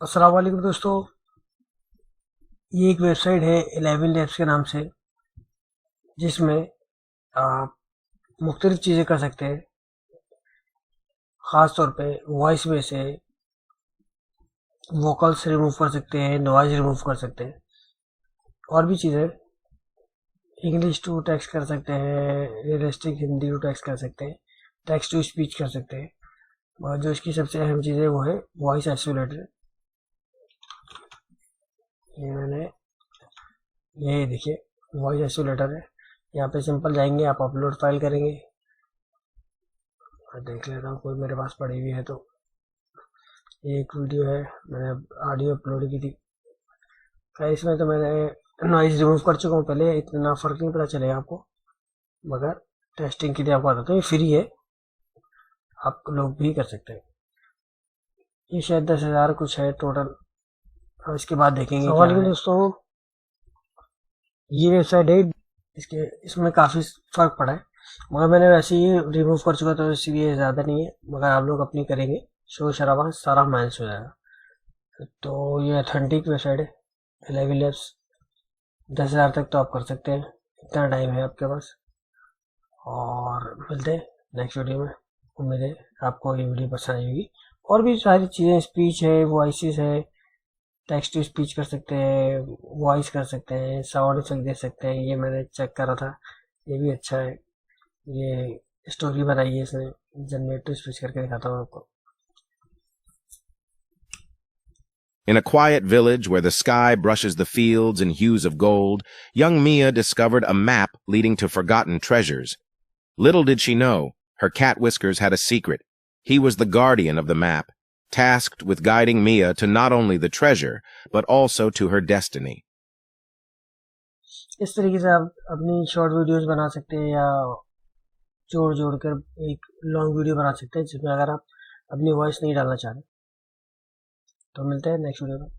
अस्सलाम वालेकुम दोस्तों। ये एक वेबसाइट है 11 लैब्स के नाम से, जिसमें आप मुख्तलिफ चीज़ें कर सकते हैं। ख़ास तौर पे वॉइस में से वोकल्स रिमूव कर सकते हैं, नॉइज़ रिमूव कर सकते हैं, और भी चीज़ें। इंग्लिश टू टेक्स्ट कर सकते हैं, रियलिस्टिक हिंदी टू टेक्स्ट कर सकते हैं, टेक्स्ट टू स्पीच कर सकते हैं। और जो इसकी सबसे अहम चीज़ है वो है वॉइस आइसोलेटर। ये मैंने ये देखिए, वॉइस आइसोलेटर है। यहाँ पे सिंपल जाएंगे, आप अपलोड फाइल करेंगे। मैं देख लेता हूँ कोई मेरे पास पड़ी हुई है तो। ये एक वीडियो है, मैंने ऑडियो अपलोड की थी। खैर इसमें तो मैंने नॉइज रिमूव कर चुका हूँ पहले, इतना फ़र्क नहीं पता चलेगा आपको, मगर टेस्टिंग के लिए आपको बताता हूँ। ये फ्री है, आप लोग भी कर सकते हैं। ये शायद 10,000 कुछ है टोटल। अब इसके बाद देखेंगे क्या है। दोस्तों, ये वेबसाइट है, इसके इसमें काफ़ी फ़र्क पड़ा है, मगर मैंने वैसे ही रिमूव कर चुका तो इसलिए ज़्यादा नहीं है। मगर आप लोग अपनी करेंगे, शोर शराबा सारा माइनस हो जाएगा। तो ये अथेंटिक वेबसाइट है 11 लैब्स। 10,000 तक तो आप कर सकते हैं, इतना टाइम है आपके पास। और मिलते हैं नेक्स्ट वीडियो में। उम्मीद है आपको ये वीडियो पसंद आई होगी। और भी सारी चीज़ें, स्पीच है, वॉइसेस है, टेक्स्ट टू स्पीच कर सकते हैं, वॉइस कर सकते हैं, साउंड इफेक्ट दे सकते हैं। ये मैंने चेक करा था, ये भी अच्छा है। ये स्टोरी बनाई है इसने, जनरेट टू स्पीच करके दिखाता हूँ आपको। In a quiet village where the sky brushes the fields in hues of gold, young Mia discovered a map leading to forgotten treasures. Little did she know, her cat Whiskers had a secret. He was the guardian of the map, tasked with guiding Mia to not only the treasure, but also to her destiny. इस तरीके से आप अपनी short videos बना सकते हैं, या जोड़ जोड़ कर एक लॉन्ग वीडियो बना सकते हैं, जिसमें अगर आप अपनी वॉइस नहीं डालना चाह रहे। तो मिलते हैं नेक्स्ट वीडियो में।